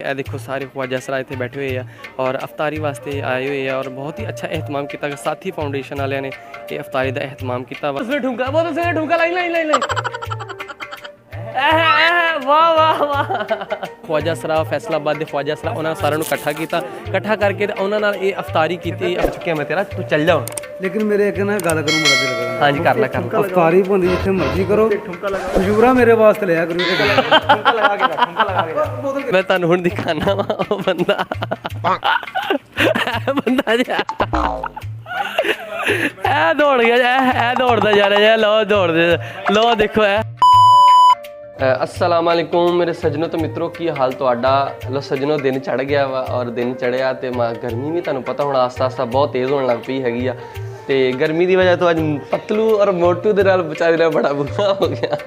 ਇਹ देखो सारे ख्वाजा सरा इतने बैठे हुए हैं और अफतारी वास्ते आए हुए हैं और बहुत ही अच्छा एहतमाम किया। साथी फाउंडेशन वाले ने ये अफतारी का एहतमाम किया। वाह वाह वाह ख्वाजा सरा फैसलाबाद के ख्वाजा सरा उन्होंने सारे इकट्ठा किया, इकट्ठा करके उन्होंने ये अफतारी की। चुके मैं तेरा तू चल जाओ, लेकिन मेरे एक ना गल करूँ बड़ा दिल करा। हाँ जी कर ला कर। अफतारी भांदी जिथे मर्जी करो, खजूरा मेरे वास्ते लिया करो। मैं तुहानू हुण दिखाना वा ओ बंदा बंदा जा दौड़ गया, दौड़दा जा रहा है। लो दौड़ दे लो देखो है। अस्सलाम वालेकुम मेरे सजनों तो मित्रों, की हाल तुहाडा? लो सजनों दिन चढ़ गया वा और दिन चढ़िया तो गर्मी भी तुहानू पता होना आस्ता आस्ता बहुत तेज़ होने लग पई हैगी आ। ते गर्मी की वजह तो अज पतलू और मोटू दे नाल बेचारे दा बड़ा बुरा हो गया।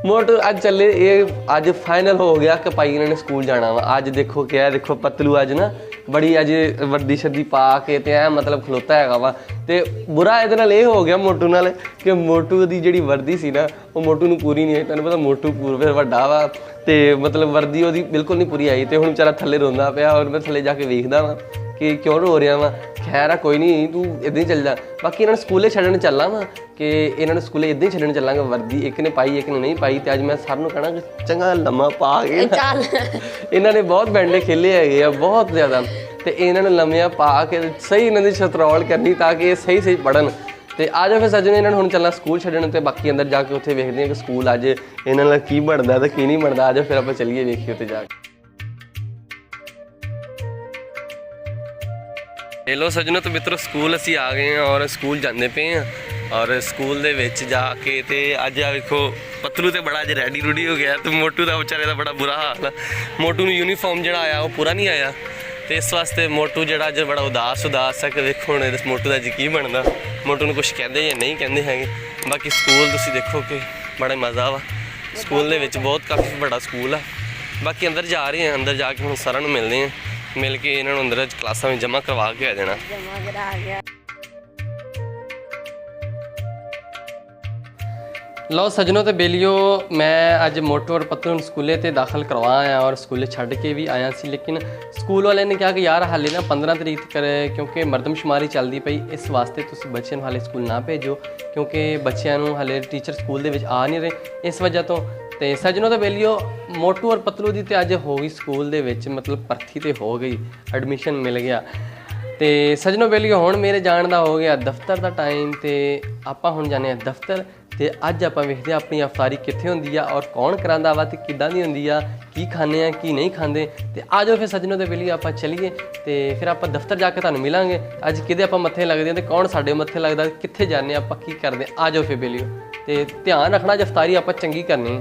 मोटू अज चले, ये अज फाइनल हो गया कि भाई इन्होंने स्कूल जाना वा। अज देखो क्या है, देखो पतलू अज ना बड़ी अज वर्दी शर्दी पा के ते मतलब खलोता है वा। तो बुरा ये नाल ये हो गया मोटू नाल कि मोटू की जी वर्दी सी ना वो मोटू नूं पूरी नहीं आई। तुहानूं पता मोटू फिर वड्डा वा ते मतलब वर्दी वो बिल्कुल नहीं पूरी आई। तो हुण बेचारा थल्ले रोंदा पिया और मैं थल्ले जाके वेखदा वा कि क्यों रो रहा वा। खैर कोई नहीं, तू इदां ही चल जा। बाकी इन्होंने स्कूले छड्डण चलना वा कि इन्होंने स्कूले इदां ही छड्डण चलांगे। वर्दी एक ने पाई एक ने नहीं पाई। तो अज मैं सार नूं कहना कि चंगा लम्मा पा के इन्होंने बहुत बैंडे खेले है बहुत ज़्यादा। तो इन्होंने लम्मिया पा के सही इन्होंने छतरौल करनी ताकि ये सही सही पढ़न। तो आ जाओ फिर सजने इन्होंने हुण चलना स्कूल छड्डण। तो बाकी अंदर जाके उत्थे वेखदे हैं कि स्कूल अज इन्हां नाल की बनदा ते की नहीं बनदा। आ जाओ फिर आपां चलीए वेखीए उत्थे जाके। हेलो सजनों तो मित्रों, स्कूल असी आ गए हैं और स्कूल जाते पे हैं। और स्कूल दे विच जाके ते अज आ वेखो पतलू तो बड़ा अज रैडी रूडी हो गया। तो मोटू का बेचारे का बड़ा बुरा हाल है। मोटू नूं यूनीफॉर्म जिहड़ा आया वो पूरा नहीं आया। तो इस वास्ते मोटू जिहड़ा अज बड़ा उदास है कि देखो हुण मोटू का अज की बनदा। मोटू नूं कुछ कहते या नहीं कहते हैं। बाकी स्कूल तुसीं देखो कि बड़ा मज़ा वा। स्कूल दे विच बहुत काफ़ी बड़ा स्कूल है। बाकी अंदर जा रहे हैं, अंदर जाके हुण सारां नूं मिलदे हैं, मिल के इन्होंने अंदर क्लासा में जमा करवा के आ जाना। लो सजनों तो बेलियो, मैं अज मोटू और पतलू स्कूले तो दाखिल करवा आया और स्कूले छड्ड के भी आया सी। लेकिन स्कूल वाले ने कहा कि यार हाले ना 15 तरीक करे क्योंकि मरदमशुमारी चलती पई, इस वास्ते तुसीं बच्चों हाले स्कूल ना भेजो क्योंकि बच्चों हाले टीचर स्कूल दे विच आ नहीं रहे इस वजह तो। तो सजनों तो बेलियो, मोटू और पतलू की तो अज हो गई स्कूल दे विच मतलब भर्ती तो हो गई, एडमिशन मिल गया। तो सजनों बेलियो हुण मेरे जाण दा हो गया दफ्तर का टाइम। तो आपां हुण जाने दफ्तर। तो अज आपां वेखदे अपनी अफतारी कित्थे हुंदी आ और कौन करांदा वा ते किदां दी हुंदी आ, की खाने आ की नहीं खांदे। तो आ जाओ फिर सजनों दे बेलियो आपां चलीए। तो फिर आपां दफ्तर जाके तुहानूं मिलांगे अज किहदे आपां मत्थे लगदे ते कौन साडे मत्थे लगदा, कित्थे जाने आपां की करदे। आ जाओ फिर बेलियो। तो ध्यान रखना अज अफतारी आपां चंगी करनी।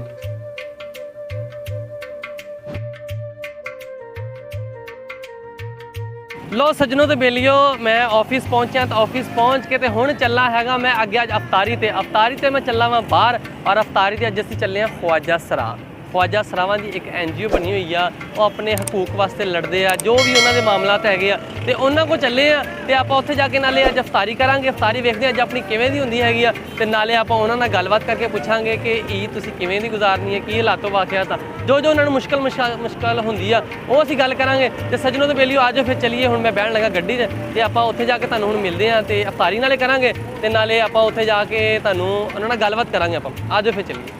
लो सजनों तो बेलियो, मैं ऑफिस पहुंचा तो ऑफिस पहुंच के तो हुण चला हैगा मैं अगे अज अफतारी ते मैं चला वा बाहर। और अफतारी ते अज असीं चले हैं ख्वाजा सरा। ख्वाजा सरावां की एक NGO बनी हुई आ, वो अपने हकूक वास्ते लड़ते हैं, जो भी उन्होंने मामलात है तो उन्होंने को चले हैं। तो आप उत्थे जाके नाले अज अफतारी करांगे, अफतारी वेखदे अज अपनी किवें दी हुंदी हैगी आ। ते नाले आप उन्होंने नाल गलबात करके पूछांगे कि ईद तुसीं किवें दी गुजारनी है, की हालातों वाक़ियात जो उन्होंने मुश्किल हुंदी आ वो असीं गल करांगे। तो सजनों तो बेलियो आ जाओ फिर चलीए। हुण मैं बहन लगा गड्डी ते आपां उत्थे जाके तुहानूं हुण मिलदे हां ते अफतारी नाले करांगे ते नाले आपां उत्थे जाके तुहानूं उन्हां नाल गलबात करांगे आपां। आ जाओ फिर चलीए।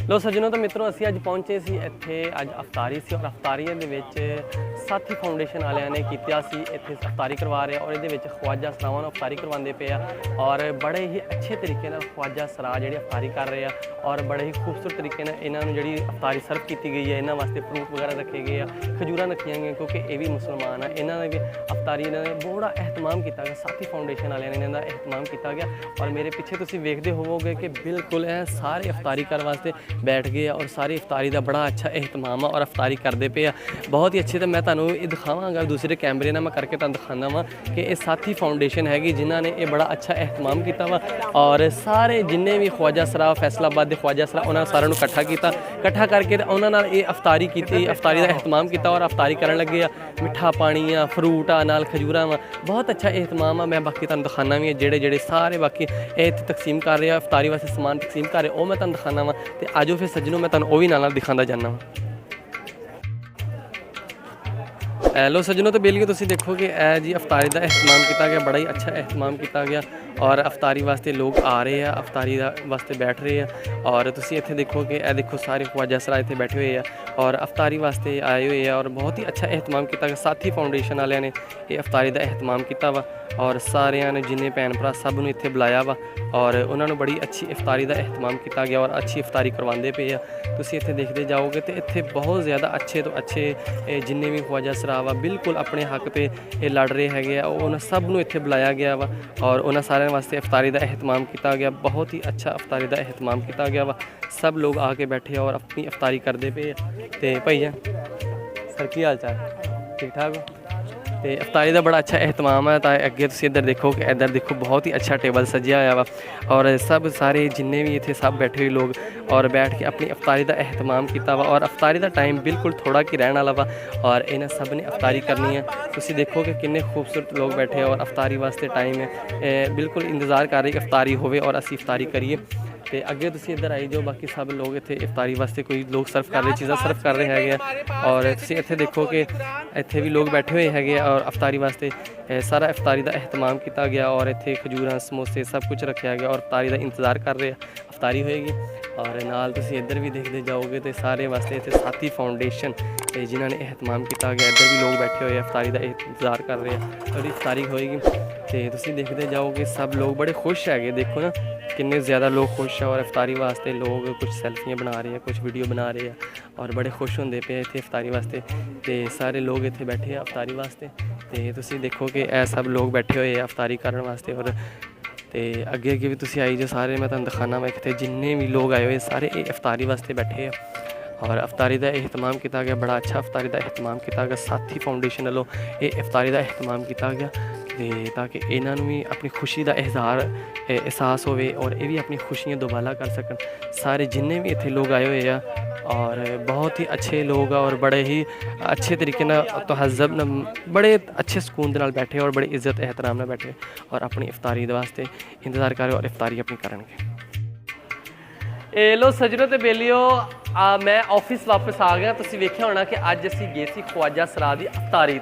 लो सजनों तो मित्रों, असीं अज पहुंचे सी इत्थे अज अफतारी सी और अफतारी दे विच साथी फाउंडेशन वालियां ने कीतिया सी इत्थे अफतारी करवा रहे और इहदे विच ख्वाजा सरावां नूं अफतारी करवांदे पे और बड़े ही अच्छे तरीके नाल ख्वाजा सरा जिहड़े अफतारी कर रहे हैं और बड़े ही खूबसूरत तरीके नाल इन्हां नूं जिहड़ी अफतारी सर्व की गई है। इन्हां वास्ते फ्रूट वगैरह रखे गए हैं, खजूरां रखियां गई क्योंकि ये भी मुसलमान है। इन्हां ने भी अफतारी इन्हां ने बड़ा एहतमाम किया गया, साथी फाउंडेशन वालियां ने इन्हां दा एहतमाम किया गया। और मेरे पिछे तुसीं वेखदे होवोगे कि बिल्कुल सारे अफतारी करने वास्ते बैठ गए और सारी इफ्तारी का बड़ा अच्छा एहतमाम और इफ्तारी करते पे बहुत ही अच्छे। तो मैं तुहानूं ये दिखावांगा दूसरे कैमरे ना मैं करके तुहानूं दिखाना वा कि ये साथी फाउंडेशन हैगी जिन्होंने ये बड़ा अच्छा एहतमाम किया वा और सारे जिन्ने भी ख्वाजा सरा फैसलाबाद के ख्वाजा सरा उन्होंने सारों इकट्ठा किया, इकट्ठा करके उन्होंने ये इफ्तारी की, इफ्तारी का एहतमाम किया और इफ्तारी करन लगे मिठा पानी आ फ्रूट आ नाल खजूरा वा बहुत अच्छा एहतमाम आ। मैं बाकी तुहानूं दिखाना भी जेड़े जेड़े सारे बाकी इत्थे तकसीम कर रहे इफ्तारी वास्ते समान तकसीम कर रहे मैं तुहानूं दिखाना वा। तो आजो फिर सज्जनों मैं तुहानूं वो भी नाल दिखांदा जाना वा। लो सज्जनों तो बेलियो तुसीं देखो कि जी इफ्तारी का एहतमाम किया गया, बड़ा ही अच्छा एहतमाम किया गया और इफ्तारी वास्ते लोग आ रहे हैं, इफ्तारी वास्ते बैठ रहे हैं और तुसीं इत्थे देखो कि देखो सारे ख्वाजा सरा इत्थे बैठे हुए हैं और इफ्तारी वास्ते आए हुए हैं और बहुत ही अच्छा एहतमाम किया गया। साथी फाउंडेशन वालियां ने ये इफ्तारी का एहतमाम किया वा और सारियां ने जिन्ने भैन भरा सब नूं इत्थे बुलाया वा और उन्होंने बड़ी अच्छी इफ्तारी का एहतमाम किया गया और अच्छी इफ्तारी करवाते पे तुसीं इत्थे देखते जाओगे तो इत्थे बहुत ज़्यादा अच्छे तो अच्छे जिन्ने भी ख्वाजा सरा वा बिल्कुल अपने हक पे ये लड़ रहे हैं उन्होंने सब नूं इत्थे बुलाया गया वा और उन्होंने सारे वास्ते इफ्तारी का एहतमाम किया गया। बहुत ही अच्छा इफ्तारी का एहतमाम किया गया वा, सब लोग आके बैठे और अपनी इफ्तारी करते पे। तो भैया सर की हाल चाल ठीक ठाक हो? तो इफ्तारी का बड़ा अच्छा एहतमाम है। तो अगे तुम इधर देखो कि इधर देखो बहुत ही अच्छा टेबल सजिया हुआ वा और सब सारे जिन्ने भी इतने सब बैठे हुए लोग और बैठ के अपनी इफ्तारी का एहतमाम किया वा और इफ्तारी का टाइम बिल्कुल थोड़ा कि रहने वाला वा और इन्हें सब ने इफ्तारी करनी है। तुम देखो कि किन्ने खूबसूरत लोग बैठे और इफ्तारी वास्ते टाइम है बिल्कुल इंतज़ार कर रहे कि इफ्तारी होवे और असी इफ्तारी करिए। तो अगे तुम इधर आई जाओ, बाकी सब लोग इतने इफ्तारी वास्ते कोई लोग सर्व कर रहे चीज़ा सर्व कर रहे हैं और तुम इतने देखो कि इतने भी लोग बैठे हुए हैं और इफ्तारी वास्ते सारा इफ्तारी का एहतमाम किया गया और इतने खजूर समोसे सब कुछ रखा गया और इफ्तारी का इंतज़ार कर रहे हैं इफ्तारी होएगी। और नाल तुम इधर भी देखते जाओगे तो सारे वास्ते इतने साथी फाउंडेशन जिन्होंने एहतमाम किया गया इधर भी लोग बैठे हुए इफ्तारी का इंतज़ार कर रहे हैं और इफ्तारी होएगी। तो तुम देखते जाओगे सब लोग बड़े खुश है, देखो ना किन्ने ज़्यादा लोग खुश है और इफ्तारी वास्ते लोग कुछ सेल्फियाँ बना रहे हैं कुछ वीडियो बना रहे हैं और बड़े खुश होंगे पे इतने इफ्तारी वास्ते। तो सारे लोग इतने बैठे हैं इफ्तारी वास्ते। तो तुम देखो कि सब लोग बैठे हुए हैं इफ्तारी करने वास्ते और तो अगे अगे भी तुम आई जो सारे मैं तुहानूं दिखाना वा कि जिन्ने भी लोग आए हुए सारे इफ्तारी वास्ते बैठे हैं और इफ्तारी का एहतमाम किया गया, बड़ा अच्छा इफ्तारी का एहतमाम किया गया। साथी फाउंडेशन वालों ये इफ्तारी का एहतमाम किया गया ताकि इन्हों भी अपनी खुशी का एहसास होवे और ये भी अपनी खुशियाँ दोबाला कर सकन। सारे जिन्ने भी इतने लोग आए हुए हैं और बहुत ही अच्छे लोग और बड़े ही अच्छे तरीके ना तहज़्ज़ुब ना बड़े अच्छे सुकून के नाल बैठे और बड़े इज्जत एहतराम नाल बैठे और अपनी इफ्तारी वास्ते इंतज़ार करे और इफ्तारी अपनी करेंगे। लो सजनों ते बेलियो मैं ऑफिस वापस आ गया। तुसीं वेख्या होना कि अज असीं गए सी ख्वाजा सरा दी इफ्तारी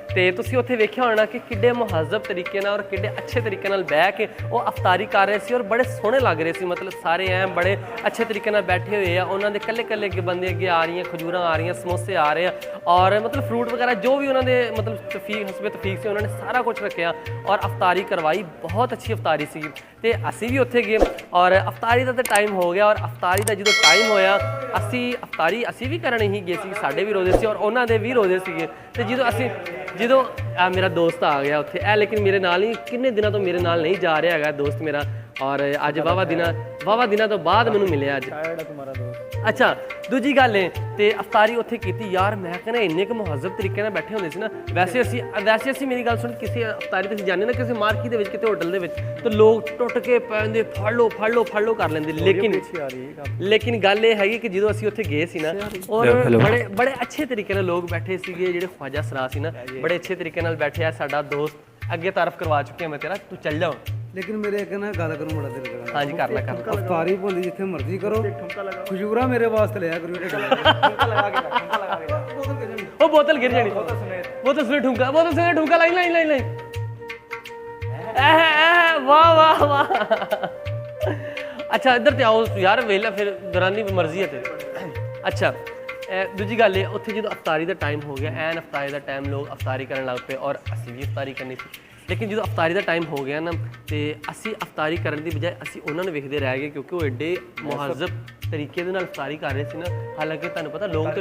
ते तुसीं उत्थे वेख्या होना कि किड्डे मुहज़्ज़ब तरीके नाल और किड्डे अच्छे तरीके नाल बैठ के वो इफ्तारी कर रहे सी और बड़े सोहने लग रहे सी। मतलब सारे ऐं बड़े अच्छे तरीके नाल बैठे हुए हैं, उन्होंने कल्ले कल्ले बंदे अगे आ रही हैं, खजूरां आ रही हैं, समोसे आ रहे हैं और मतलब फ्रूट वगैरह जो भी उन्होंने मतलब हस्बे तफीक से उन्होंने सारा कुछ रखा और इफ्तारी करवाई। बहुत अच्छी इफ्तारी सी। तो असी भी उत्थे गए और इफ्तारी का तो टाइम हो गया और इफ्तारी का जो टाइम होया असी इफ्तारी असी भी करनी ही गए सी, साढ़े भी रोजे सी और उन्होंने भी रोजे सीगे। तो जो मेरा दोस्त आ गया उत्थे लेकिन मेरे नाल ही किन्ने दिनों तो मेरे नाल नहीं जा रहा है दोस्त मेरा और अज वावा दिनों तो बाद मैनू मिले अज। अच्छा दूजी गल है तो इफ्तारी उत्थे की यार मैं कहना इन्ने क मुहज़्ज़ब तरीके नाल बैठे होंदे सी ना। वैसे असी मेरी गल सुन किसी इफ्तारी तुसीं जाने ना किसी मार्की दे विच किते होटल दे विच तो लोग टुट के पैंदे फड़ लो कर लेंदे। लेकिन गल ये हैगी कि जो असीं उत्थे गए सी ना और बड़े अच्छे तरीके नाल लोग बैठे सीगे जिहड़े ख्वाजा सरा सी ना बड़े अच्छे तरीके नाल बैठे आ। साडा दोस्त अगे तारफ करवा चुके मैं तेरा, तू चल जाओ। लेकिन मेरे अगर ना गल करूं बड़ा दिल कर हाँ जी कर ला इफ्तारी भोली जिथे मर्जी करो खजूरा मेरे वास्ते लिया करो वो बोतल गिर जानी बोतल सुने ठुमका लाई वाह वाह वाह। अच्छा इधर ते आओ यार वेला फिर दौरानी मर्जी है तेरी। अच्छा दूजी गल है उत्थे जो इफ्तारी का टाइम हो गया एन इफ्तारी का टाइम लोग इफ्तारी करने लग पे और असी भी इफ्तारी करनी थी। लेकिन जो इफ्तारी का टाइम हो गया ना तो असी इफ्तारी करने की बजाय असी उन्होंने वेखते रह गए क्योंकि वो एडे मुहज़्ज़ब तरीके दे नाल इफ्तारी कर रहे थे ना। हालांकि तुहानूं पता लोग तो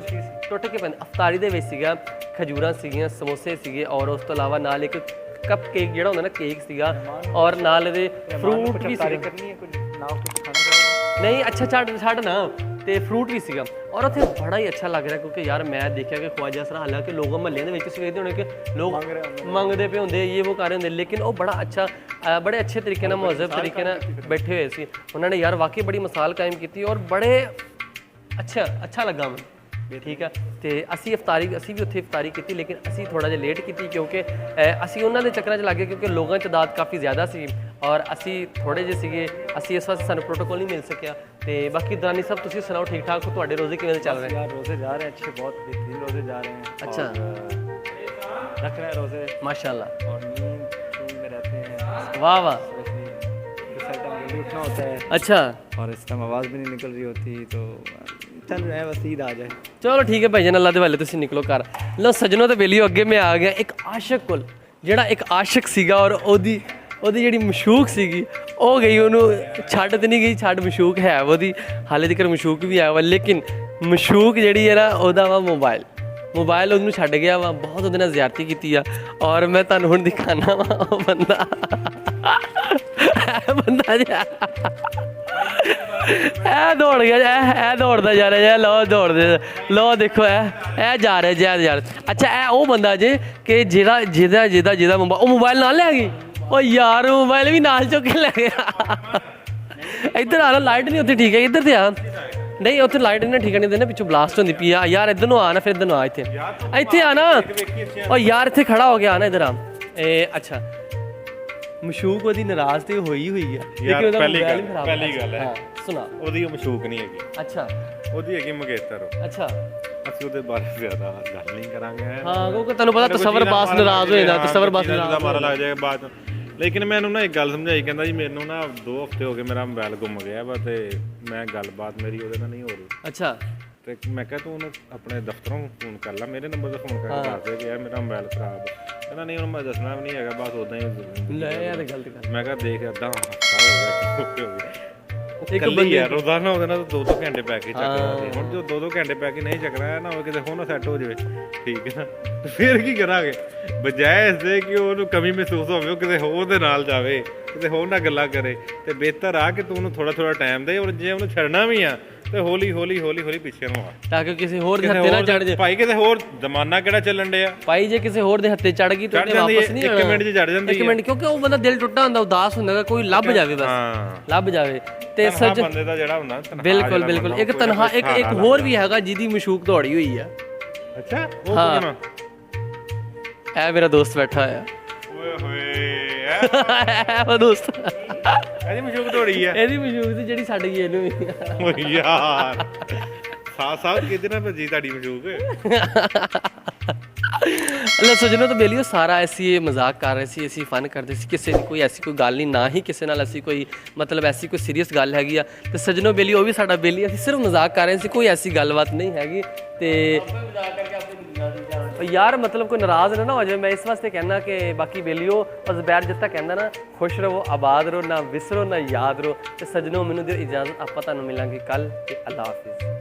टुट के पैंदे इफ्तारी दे विच सीगा खजूरां सीगियां समोसे सीगे और उस तो इलावा नाल एक कप केक जिहड़ा हुंदा ना केक सीगा और नाल दे फ्रूट भी सीगे। नहीं अच्छा छड़ ना ਤੇ ਫਰੂਟ ਵੀ ਸੀਗਾ ਔਰ ਉੱਥੇ ਬੜਾ ਹੀ ਅੱਛਾ ਲੱਗ ਰਿਹਾ ਕਿਉਂਕਿ ਯਾਰ ਮੈਂ ਦੇਖਿਆ ਕਿ ਖਵਾਜਾ ਸਰਾ ਹਾਲਾਂਕਿ ਲੋਕ ਮਹੱਲਿਆਂ ਦੇ ਵਿੱਚ ਤੁਸੀਂ ਵੇਖਦੇ ਹੋਣੇ ਕਿ ਲੋਕ ਮੰਗਦੇ ਪਏ ਹੁੰਦੇ ਇਹ ਉਹ ਕਰ ਰਹੇ ਹੁੰਦੇ ਲੇਕਿਨ ਉਹ ਬੜਾ ਅੱਛਾ ਬੜੇ ਅੱਛੇ ਤਰੀਕੇ ਨਾਲ ਮਹਜ਼ਬ ਤਰੀਕੇ ਨਾਲ ਬੈਠੇ ਹੋਏ ਸੀ ਉਹਨਾਂ ਨੇ ਯਾਰ ਵਾਕਈ ਬੜੀ ਮਿਸਾਲ ਕਾਇਮ ਕੀਤੀ ਔਰ ਬੜੇ ਅੱਛਾ ਲੱਗਾ ਮੈਨੂੰ ਠੀਕ ਹੈ ਤੇ ਅਸੀਂ ਵੀ ਉੱਥੇ ਇਫਤਾਰੀ ਕੀਤੀ ਲੇਕਿਨ ਅਸੀਂ ਥੋੜਾ ਜਿਹਾ ਲੇਟ ਕੀਤੀ ਕਿਉਂਕਿ ਅਸੀਂ ਉਹਨਾਂ ਦੇ ਚੱਕਰਾਂ 'ਚ ਲੱਗ ਗਏ ਕਿਉਂਕਿ ਲੋਕਾਂ 'ਚ ਤਾਦਾਦ ਕਾਫੀ ਜ਼ਿਆਦਾ ਸੀ ਔਰ ਅਸੀਂ ਥੋੜੇ ਜਿਹੇ ਸੀਗੇ ਅਸੀਂ ਇਸ ਵਾਸਤੇ ਸਾਨੂੰ ਪ੍ਰੋਟੋਕੋਲ ਨਹੀਂ ਮਿਲ ਸਕਿਆ ਤੇ ਬਾਕੀ ਦਰਾਨੀ ਸਾਹਿਬ ਤੁਸੀਂ ਸੁਣਾਓ ਠੀਕ ਠਾਕ ਹੋ ਤੁਹਾਡੇ ਰੋਜ਼ੇ ਕਿਵੇਂ ਚੱਲ ਰਹੇ यार रोजे जा रहे हैं अच्छे बहुत बेहतरीन रोजे जा रहे हैं अच्छा। रख रहे हैं रोजे माशाल्लाह और नींद में रहते हैं वाह वाह इस टाइम जल्दी उठना होता है अच्छा और इस टाइम आवाज़ भी नहीं निकल रही होती तो चल रहा है बस ईद आ जाए ਚਲੋ ਠੀਕ ਹੈ ਭਾਈ ਜਾਨ ਅੱਲਾ ਦੇ ਵਾਲੇ ਤੁਸੀਂ ਨਿਕਲੋ ਘਰ ਲੋ ਸਜਣੋ ਤੇ ਬੇਲੀਓ ਅੱਗੇ ਮੈਂ ਆ ਗਿਆ ਇੱਕ ਆਸ਼ਿਕ ਕੋਲ ਜਿਹੜਾ ਇੱਕ ਆਸ਼ਿਕ ਸੀਗਾ ਔਰ ਉਹਦੀ ਜਿਹੜੀ ਮਸ਼ੂਕ ਸੀਗੀ ਉਹ ਗਈ ਉਹਨੂੰ ਛੱਡ ਤੇ ਨਹੀਂ ਗਈ ਛੱਡ ਮਸ਼ੂਕ ਹੈ ਉਹਦੀ ਹਾਲੇ ਤੱਕ ਮਸ਼ੂਕ ਵੀ ਆਇਆ ਵਾ ਲੇਕਿਨ ਮਸ਼ੂਕ ਜਿਹੜੀ ਹੈ ਨਾ ਉਹਦਾ ਵਾ ਮੋਬਾਈਲ ਉਹਨੂੰ ਛੱਡ ਗਿਆ ਵਾ ਬਹੁਤ ਉਹਦੇ ਨਾਲ ਜ਼ਿਆਦਤੀ ਕੀਤੀ ਆ ਔਰ ਮੈਂ ਤੁਹਾਨੂੰ ਹੁਣ ਦਿਖਾਣਾ ਵਾ ਉਹ ਬੰਦਾ ਜਿਹਾ ਇਹ ਦੌੜ ਗਿਆ ਇਹ ਦੌੜਦਾ ਜਾ ਰਿਹਾ ਲੋ ਦੇਖੋ ਇਹ ਜਾ ਰਿਹਾ ਜਾ ਅੱਛਾ ਇਹ ਉਹ ਬੰਦਾ ਜੇ ਕਿ ਜਿਹਦਾ ਮੋਬਾਈਲ ਨਾਲ ਲੈ ਗਈ ਉਹ ਯਾਰ ਮੋਬਾਈਲ ਵੀ ਨਾਲ ਚੁੱਕ ਕੇ ਲੈ ਗਿਆ ਇੱਧਰ ਆ ਨਾ ਲਾਈਟ ਨਹੀਂ ਉੱਥੇ ਠੀਕ ਹੈ ਇੱਧਰ ਤੇ ਆ ਨਹੀਂ ਉੱਥੇ ਲਾਈਟ ਨਹੀਂ ਠੀਕ ਨਹੀਂ ਦੇ ਨਾ ਪਿੱਛੋਂ ਬਲਾਸਟ ਹੁੰਦੀ ਪਈ ਆ ਯਾਰ ਇੱਧਰ ਨੂੰ ਆ ਨਾ ਫਿਰ ਇੱਧਰ ਨੂੰ ਆ ਇੱਥੇ ਆ ਨਾ ਉਹ ਯਾਰ ਇੱਥੇ ਖੜਾ ਹੋ ਗਿਆ ਨਾ ਇੱਧਰ ਆ ਇਹ ਅੱਛਾ ਮਸ਼ੂਕ ਉਹਦੀ ਨਾਰਾਜ਼ ਤੇ ਹੋਈ ਆ ਲੇਕਿਨ ਉਹਦਾ ਮੋਬਾਈਲ ਵੀ ਖਰਾਬ ਪਹਿਲੀ ਗੱਲ ਹੈ ਸੁਣਾ ਉਹਦੀ ਮਸ਼ੂਕ ਨਹੀਂ ਹੈਗੀ ਅੱਛਾ ਉਹਦੀ ਹੈਗੀ ਮੰਗੇਤਰ ਅੱਛਾ ਅਸੀਂ ਉਹਦੇ ਬਾਰੇ ਜ਼ਿਆਦਾ ਗੱਲ ਨਹੀਂ ਕਰਾਂਗੇ ਹਾਂ ਕਿਉਂਕਿ ਤੁਹਾਨੂੰ ਪਤਾ ਤਸਵਰ ਬਾਸ ਨਾਰਾਜ਼ ਹੋ ਜਾਂਦਾ ਤਸਵਰ ਬਾਸ ਦਾ ਮਾਰਾ ਲੱਗ ਜਾਏਗਾ ਬਾਅਦ ਚ ਲੇਕਿਨ ਮੈਨੂੰ ਨਾ ਇੱਕ ਗੱਲ ਸਮਝਾਈ ਕਹਿੰਦਾ ਜੀ ਮੈਨੂੰ ਨਾ 2 ਹਫ਼ਤੇ ਹੋ ਗਏ ਮੇਰਾ ਮੋਬਾਈਲ ਗੁੰਮ ਗਿਆ ਵਾ ਤੇ ਮੈਂ ਗੱਲਬਾਤ ਮੇਰੀ ਉਹਦੇ ਨਾਲ ਨਹੀਂ ਹੋ ਰਹੀ ਅੱਛਾ ਤੇ ਮੈਂ ਕਿਹਾ ਤੂੰ ਉਹਨੂੰ ਆਪਣੇ ਦਫ਼ਤਰੋਂ ਫੋਨ ਕਰ ਲੈ ਮੇਰੇ ਨੰਬਰ ਤੇ ਫੋਨ ਕਰਕੇ ਦੱਸ ਦੇ ਕਿ ਯਾਰ ਮੇਰਾ ਮੋਬਾਈਲ ਖਰਾਬ ਕਹਿੰਦਾ ਨਹੀਂ ਉਹਨੂੰ ਮੈਂ ਦੱਸਣਾ ਵੀ ਨਹੀਂ ਹੈਗਾ ਬਸ ਉਦਾਂ ਹੀ ਲੈ ਯਾਰ ਗਲਤ ਕਰ ਮੈਂ ਕਿਹਾ ਦੇਖ ਏਦਾਂ ਹਫ਼ਤਾ ਹੋ ਗਿਆ ਇੱਕ ਬੰਦੇ ਯਾਰ ਰੋਜ਼ਾਨਾ ਉਹਦੇ ਨਾਲ 2-2 ਘੰਟੇ ਪੈ ਕੇ ਚੱਕਦਾ ਸੀ ਹੁਣ ਜੋ 2-2 ਘੰਟੇ ਪੈ ਕੇ ਨਹੀਂ ਚੱਕਣਾ ਹੈ ਨਾ ਉਹ ਕਿਤੇ ਹੁਣ ਸੈੱਟ ਹੋ ਜਾਵੇ ਠੀਕ ਹੈ ਨਾ ਤੇ ਫਿਰ ਕੀ ਕਰਾਂਗੇ ਬਜਾਏ ਇਸ ਦੇ ਕਿ ਉਹਨੂੰ ਕਮੀ ਮਹਿਸੂਸ ਹੋਵੇ ਉਹ ਕਿਤੇ ਹੋਰ ਦੇ ਨਾਲ ਜਾਵੇ ਕਿਤੇ ਹੋਰ ਨਾਲ ਗੱਲਾਂ ਕਰੇ ਤੇ ਬਿਹਤਰ ਆ ਕਿ ਤੂੰ ਉਹਨੂੰ ਥੋੜਾ ਟਾਈਮ ਦੇ ਔਰ ਜੇ ਉਹਨੂੰ ਛੱਡਣਾ ਵੀ ਆ ਤੇ ਹੌਲੀ ਪਿੱਛੇ ਨੂੰ ਆ ਤਾਂ ਕਿ ਕਿਸੇ ਹੋਰ ਦੇ ਹੱਥੇ ਨਾ ਚੜ ਜਾਏ ਭਾਈ ਕਿਤੇ ਹੋਰ ਜ਼ਮਾਨਾ ਕਿਹੜਾ ਚੱਲਣ ਡਿਆ ਭਾਈ ਜੇ ਕਿਸੇ ਹੋਰ ਦੇ ਹੱਥੇ ਚੜ ਗਈ ਤਾਂ ਵਾਪਸ ਨਹੀਂ ਆਉਣਾ 1 ਮਿੰਟ 'ਚ ਚੜ ਜਾਂਦੀ ਇੱਕ ਮਿੰਟ ਕਿਉਂਕਿ ਉਹ ਬੰਦਾ ਦਿਲ ਟੁੱਟਾ ਹੁੰਦਾ ਉਦਾਸ ਹੁੰਦਾ ਕੋਈ ਲੱਭ ਜਾਵੇ ਬਸ ਲੱਭ ਜਾਵੇ ਤੇ ਸੱਚ ਬੰਦੇ ਦਾ ਜਿਹੜਾ ਹੁੰਦਾ ਬਿਲਕੁਲ ਇੱਕ ਤਨਹਾ ਇੱਕ ਹੋਰ ਵੀ ਹੈਗਾ ਜਿਹਦੀ ਮਸ਼ੂਕ ਦੌੜੀ ਹੋਈ ਆ ਅੱਛਾ ਉਹ ਕੌਣ ਇਹ ਮੇਰਾ ਦੋਸਤ ਬੈਠਾ ਹੋਇਆ ਓਏ ਹੋਏ ਉਹ ਦੋਸਤ ਇਹਦੀ ਮਸ਼ੂਕ ਦੌੜੀ ਆ ਇਹਦੀ ਮਸ਼ੂਕ ਸੀ ਜਿਹੜੀ ਛੱਡ ਗਈ ਇਹਨੂੰ ਵੀ ਓ ਯਾਰ ਸਾਹ ਕਿਤੇ ਨਾ ਭੱਜੀ ਤੁਹਾਡੀ ਮਸ਼ੂਕ ਅੱਲਾ ਸਜਣੋ ਤਾਂ ਬੇਲੀਓ ਸਾਰਾ ਅਸੀਂ ਇਹ ਮਜ਼ਾਕ ਕਰ ਰਹੇ ਸੀ ਅਸੀਂ ਫਨ ਕਰਦੇ ਸੀ ਕਿਸੇ ਦੀ ਕੋਈ ਐਸੀ ਕੋਈ ਗੱਲ ਨਹੀਂ ਨਾ ਹੀ ਕਿਸੇ ਨਾਲ ਅਸੀਂ ਕੋਈ ਮਤਲਬ ਐਸੀ ਕੋਈ ਸੀਰੀਅਸ ਗੱਲ ਹੈਗੀ ਆ ਤੇ ਸਜਣੋ ਬੇਲੀ ਉਹ ਵੀ ਸਾਡਾ ਬੇਲੀ ਅਸੀਂ ਸਿਰਫ ਮਜ਼ਾਕ ਕਰ ਰਹੇ ਸੀ ਕੋਈ ਐਸੀ ਗੱਲਬਾਤ ਨਹੀਂ ਹੈਗੀ ਤੇ ਯਾਰ ਮਤਲਬ ਕੋਈ ਨਾਰਾਜ਼ ਨਾ ਹੋ ਜਾਵੇ ਮੈਂ ਇਸ ਵਾਸਤੇ ਕਹਿਣਾ ਕਿ ਬਾਕੀ ਬੇਲੀਓ ਜ਼ਬੈਰ ਜਿੱਤਾ ਕਹਿੰਦਾ ਨਾ ਖੁਸ਼ ਰਹੋ ਆਬਾਦ ਰਹੋ ਨਾ ਵਿਸਰੋ ਨਾ ਯਾਦ ਰਹੋ ਤੇ ਸਜਣੋ ਮੈਨੂੰ ਦਿਓ ਇਜਾਜ਼ਤ ਆਪਾਂ ਤੁਹਾਨੂੰ ਮਿਲਾਂਗੇ ਕੱਲ ਤੇ ਅੱਲਾ ਹਾਫਿਜ਼